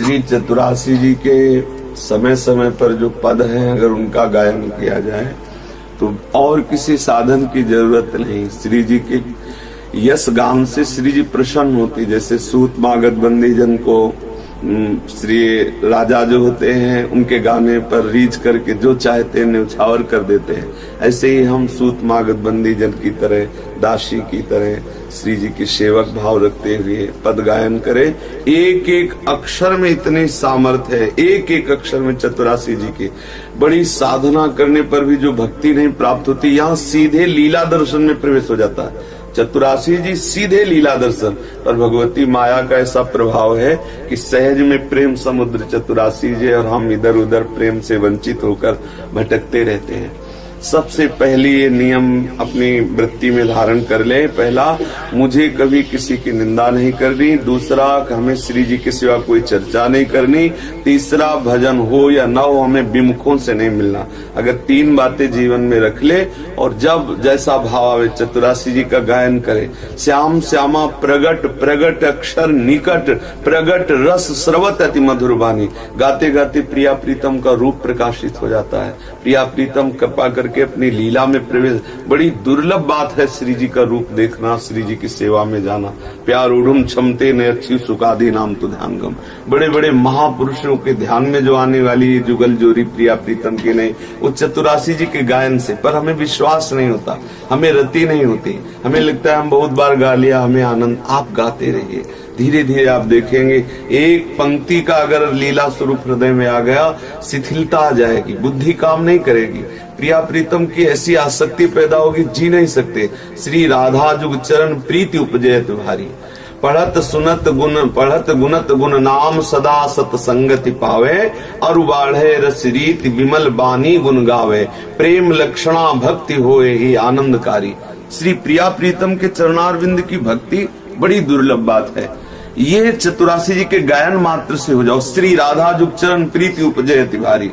श्री चतुरासी जी के समय समय पर जो पद हैं अगर उनका गायन किया जाए तो और किसी साधन की जरूरत नहीं। श्री जी के यश गान से श्री जी प्रसन्न होती। जैसे सूत मागध बंदी जन को श्री राजा जो होते हैं उनके गाने पर रीझ करके जो चाहते हैं न्यौछावर कर देते हैं, ऐसे ही हम सूत मागध बंदी जन की तरह, दासी की तरह श्री जी के सेवक भाव रखते हुए पद गायन करें। एक एक अक्षर में इतनी सामर्थ्य है, एक एक अक्षर में चतुरासी जी की बड़ी साधना करने पर भी जो भक्ति नहीं प्राप्त होती, यहाँ सीधे लीला दर्शन में प्रवेश हो जाता है। चतुरासी जी सीधे लीला दर्शन पर भगवती माया का ऐसा प्रभाव है कि सहज में प्रेम समुद्र चतुरासी जी और हम इधर उधर प्रेम से वंचित होकर भटकते रहते हैं। सबसे पहली ये नियम अपनी वृत्ति में धारण कर ले। पहला, मुझे कभी किसी की निंदा नहीं करनी। दूसरा, हमें श्री जी के सिवा कोई चर्चा नहीं करनी। तीसरा, भजन हो या न हो हमें विमुखों से नहीं मिलना। अगर तीन बातें जीवन में रख ले और जब जैसा भाव आवे चतुरासी जी का गायन करे। श्याम श्यामा प्रगट प्रगट अक्षर निकट प्रगट रस स्रवत अति मधुर वाणी। गाते गाते प्रिया प्रीतम का रूप प्रकाशित हो जाता है। प्रिया प्रीतम कृपा करके अपनी लीला में प्रवेश, बड़ी दुर्लभ बात है श्री जी का रूप देखना, श्री जी की सेवा में जाना। प्यार उड़ुम क्षमते ने अच्छी सुखादी नाम तो ध्यान गम। बड़े बड़े महापुरुषों के ध्यान में जो आने वाली जुगल जोरी प्रिया प्रीतम की नहीं, वो चतुरासी जी के गायन से। पर हमें विश्वास नहीं होता, हमें रति नहीं होती, हमें लगता है हम बहुत बार गा लिया, हमें आनंद। आप गाते रहिए, धीरे धीरे आप देखेंगे एक पंक्ति का अगर लीला स्वरूप हृदय में आ गया, शिथिलता आ जाएगी, बुद्धि काम नहीं करेगी। प्रिया प्रीतम की ऐसी आसक्ति पैदा होगी, जी नहीं सकते। श्री राधा जुग चरण प्रीति उपजयत भारी। पढ़त गुनत गुण नाम सदा सत संगति पावे। और बाढ़े रस रीति विमल बानी गुण गावे। प्रेम लक्षणा भक्ति होए ही आनंदकारी। श्री प्रिया प्रीतम के चरणारविंद की भक्ति बड़ी दुर्लभ बात है। ये चतुरासी जी के गायन मात्र से हो जाओ। श्री राधा जुग चरण प्रीति उपजयति भारी।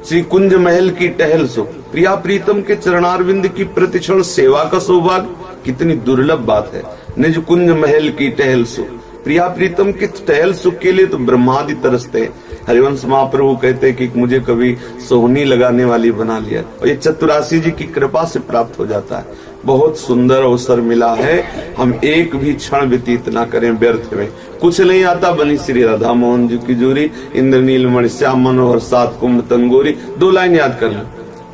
श्री कुंज महल की टहल सो। प्रिया प्रीतम के चरणारविंद की प्रतिक्षण सेवा का सौभाग्य कितनी दुर्लभ बात है। निज कुंज महल की टहल सो। प्रिया प्रीतम के टहल सुख के लिए तो ब्रह्मादि तरसते। हरिवंश महाप्रभु कहते हैं कि मुझे कभी सोहनी लगाने वाली बना लिया, और ये चतुरासी जी की कृपा से प्राप्त हो जाता है। बहुत सुंदर अवसर मिला है, हम एक भी क्षण व्यतीत ना करें व्यर्थ में। कुछ नहीं आता बनी श्री राधा मोहन जी की जोरी। इंद्र नीलमणि श्याम मनोहर सात कुंभ तंगोरी। 2 लाइन याद कर लो,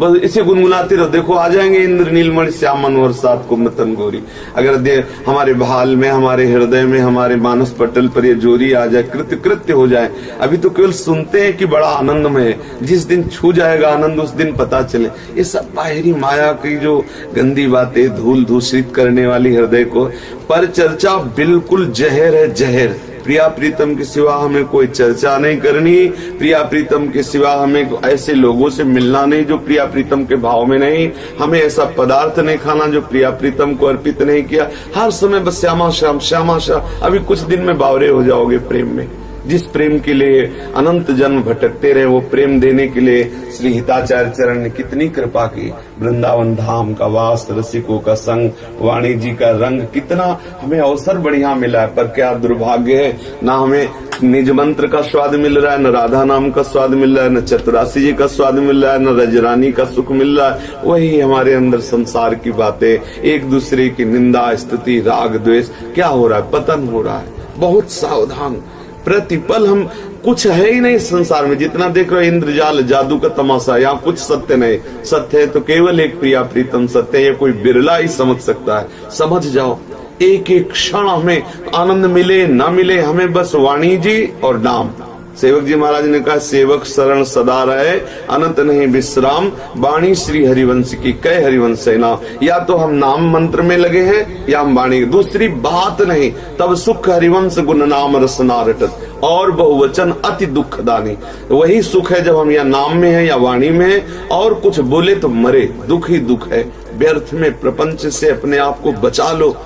बस इसे गुनगुनाते रहो, देखो आ जाएंगे इंद्र नीलमणि श्याम मनोहर सात कुंभ तंगोरी। अगर हमारे भाल में, हमारे हृदय में, हमारे मानस पटल पर ये जोरी आ जाए, कृत्य कृत्य हो जाए। अभी तो केवल सुनते हैं कि बड़ा आनंदमय है, जिस दिन छू जाएगा आनंद उस दिन पता चले। ये सब बाहरी माया की जो गंदी बातें, धूल दूषित करने वाली हृदय को, पर चर्चा बिल्कुल जहर है, जहर। प्रिया प्रीतम के सिवा हमें कोई चर्चा नहीं करनी। प्रिया प्रीतम के सिवा हमें ऐसे लोगों से मिलना नहीं जो प्रिया प्रीतम के भाव में नहीं। हमें ऐसा पदार्थ नहीं खाना जो प्रिया प्रीतम को अर्पित नहीं किया। हर समय बस श्यामा श्याम श्यामा श्याम। अभी कुछ दिन में बावरे हो जाओगे प्रेम में। जिस प्रेम के लिए अनंत जन्म भटकते रहे, वो प्रेम देने के लिए श्री हिताचार्य चरण ने कितनी कृपा की। वृंदावन धाम का वास, रसिकों का संग, वाणी जी का रंग, कितना हमें अवसर बढ़िया मिला है। पर क्या दुर्भाग्य है, ना हमें निज मंत्र का स्वाद मिल रहा है, न राधा नाम का स्वाद मिल रहा है, न चतुरासी जी का स्वाद मिल रहा है, न रजरानी का सुख मिल रहा है। वही हमारे अंदर संसार की बातें, एक दूसरे की निंदा स्तुति, राग द्वेष। क्या हो रहा है? पतन हो रहा है। बहुत सावधान। प्रतिपल हम, कुछ है ही नहीं संसार में, जितना देख रहे हो इंद्रजाल, जादू का तमाशा। यहाँ कुछ सत्य नहीं। सत्य है तो केवल एक प्रिया प्रीतम सत्य है। ये कोई बिरला ही समझ सकता है। समझ जाओ, एक एक क्षण हमें आनंद मिले ना मिले, हमें बस वाणी जी और नाम। सेवक जी महाराज ने कहा, सेवक शरण सदा रहे, अनंत नहीं विश्राम। वाणी श्री हरिवंश की कह हरिवंश सेना। या तो हम नाम मंत्र में लगे हैं या हम वाणी, दूसरी बात नहीं। तब सुख हरिवंश गुण नाम रसना रटत और बहुवचन अति दुख दानी। वही सुख है जब हम या नाम में है या वाणी में है। और कुछ बोले तो मरे, दुख ही दुख है। व्यर्थ में प्रपंच से अपने आप को बचा लो।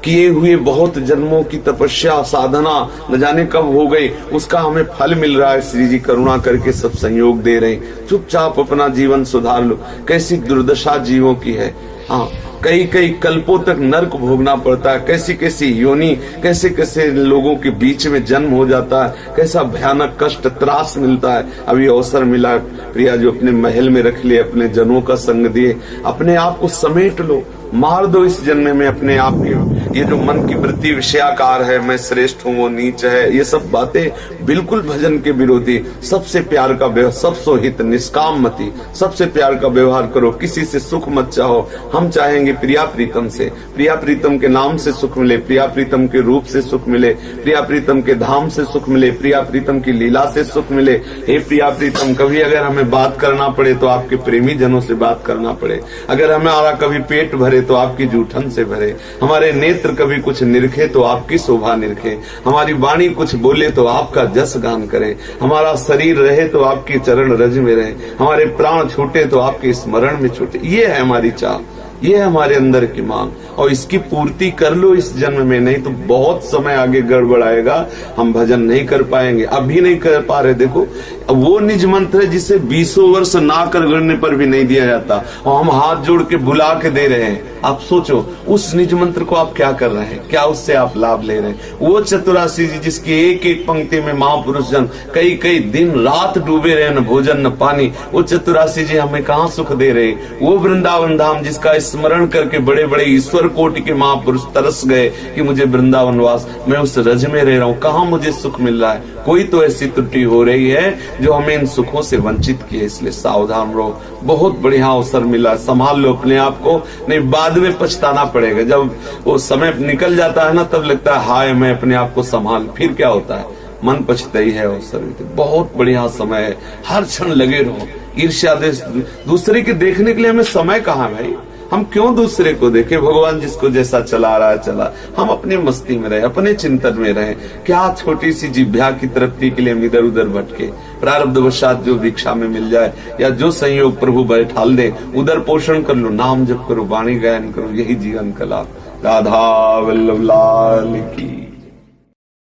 किए हुए बहुत जन्मों की तपस्या साधना न जाने कब हो गई, उसका हमें फल मिल रहा है। श्री जी करुणा करके सब संयोग दे रहे हैं। चुपचाप अपना जीवन सुधार लो। कैसी दुर्दशा जीवों की है। हाँ, कई कई कल्पों तक नर्क भोगना पड़ता है, कैसी कैसी योनि, कैसे कैसे लोगों के बीच में जन्म हो जाता है, कैसा भयानक कष्ट त्रास मिलता है। अभी अवसर मिला प्रिया जो अपने महल में रख लिए, अपने जनों का संग दिए, अपने आप को समेट लो, मार दो इस जन्म में अपने आप के। ये जो मन की वृत्ति विषयाकार है, मैं श्रेष्ठ हूँ वो नीच है, ये सब बातें बिल्कुल भजन के विरोधी। सबसे प्यार का व्यवहार, सबसो हित निष्काम मति, सबसे प्यार का व्यवहार करो, किसी से सुख मत चाहो। हम चाहेंगे प्रिया प्रीतम से, प्रिया प्रीतम के नाम से सुख मिले, प्रिया प्रीतम के रूप से सुख मिले, प्रिया प्रीतम के धाम से सुख मिले, प्रिया प्रीतम की लीला से सुख मिले। हे प्रिया प्रीतम, कभी अगर हमें बात करना पड़े तो आपके प्रेमी जनों से बात करना पड़े, अगर हमारा कभी पेट भरे तो आपकी जूठन से भरे, हमारे नेत्र कभी कुछ निरखे तो आपकी शोभा निरखे, हमारी वाणी कुछ बोले तो आपका जस गान करे, हमारा शरीर रहे तो आपके चरण रज में रहे, हमारे प्राण छूटे तो आपके स्मरण में छूटे। ये है हमारी चाह, ये है हमारे अंदर की मांग, और इसकी पूर्ति कर लो इस जन्म में, नहीं तो बहुत समय आगे गड़बड़ आएगा, हम भजन नहीं कर पाएंगे। अभी नहीं कर पा रहे, देखो वो निज मंत्र है जिसे 20 वर्ष ना करने पर भी नहीं दिया जाता, और हम हाथ जोड़ के बुला के दे रहे हैं। आप सोचो उस निज मंत्र को आप क्या कर रहे हैं, क्या उससे आप लाभ ले रहे हैं। वो चतुरासी जी जिसकी एक एक पंक्ति में महापुरुष जन कई कई दिन रात डूबे रहे, न भोजन न पानी, वो चतुरासी जी हमें कहाँ सुख दे रहे। वो वृंदावन धाम जिसका स्मरण करके बड़े बड़े ईश्वर कोटि के महापुरुष तरस गए कि मुझे वृंदावन वास, मैं उस रज में रह रहा हूँ, कहाँ मुझे सुख मिल रहा है। कोई तो ऐसी त्रुटि हो रही है जो हमें इन सुखों से वंचित किए, इसलिए सावधान रहो। बहुत बढ़िया अवसर मिला, संभाल लो अपने आप को, नहीं बाद में पछताना पड़ेगा। जब वो समय निकल जाता है ना, तब लगता है हाय मैं अपने आप को संभाल, फिर क्या होता है, मन पछताई है। अवसर बहुत बढ़िया समय है, हर क्षण लगे रहो। ईर्ष्या दूसरे के देखने के लिए हमें समय कहाँ भाई, हम क्यों दूसरे को देखें। भगवान जिसको जैसा चला रहा है चला, हम अपनी मस्ती में रहे, अपने चिंतन में रहे। क्या छोटी सी जिभ्या की तृप्ति के लिए हम इधर उधर भटके। प्रारब्धवशात जो दीक्षा में मिल जाए या जो संयोग प्रभु बैठाल दे, उधर पोषण कर लो, नाम जप करो, वाणी गायन करो, यही जीवन कला। राधा वल्लभ लाल की।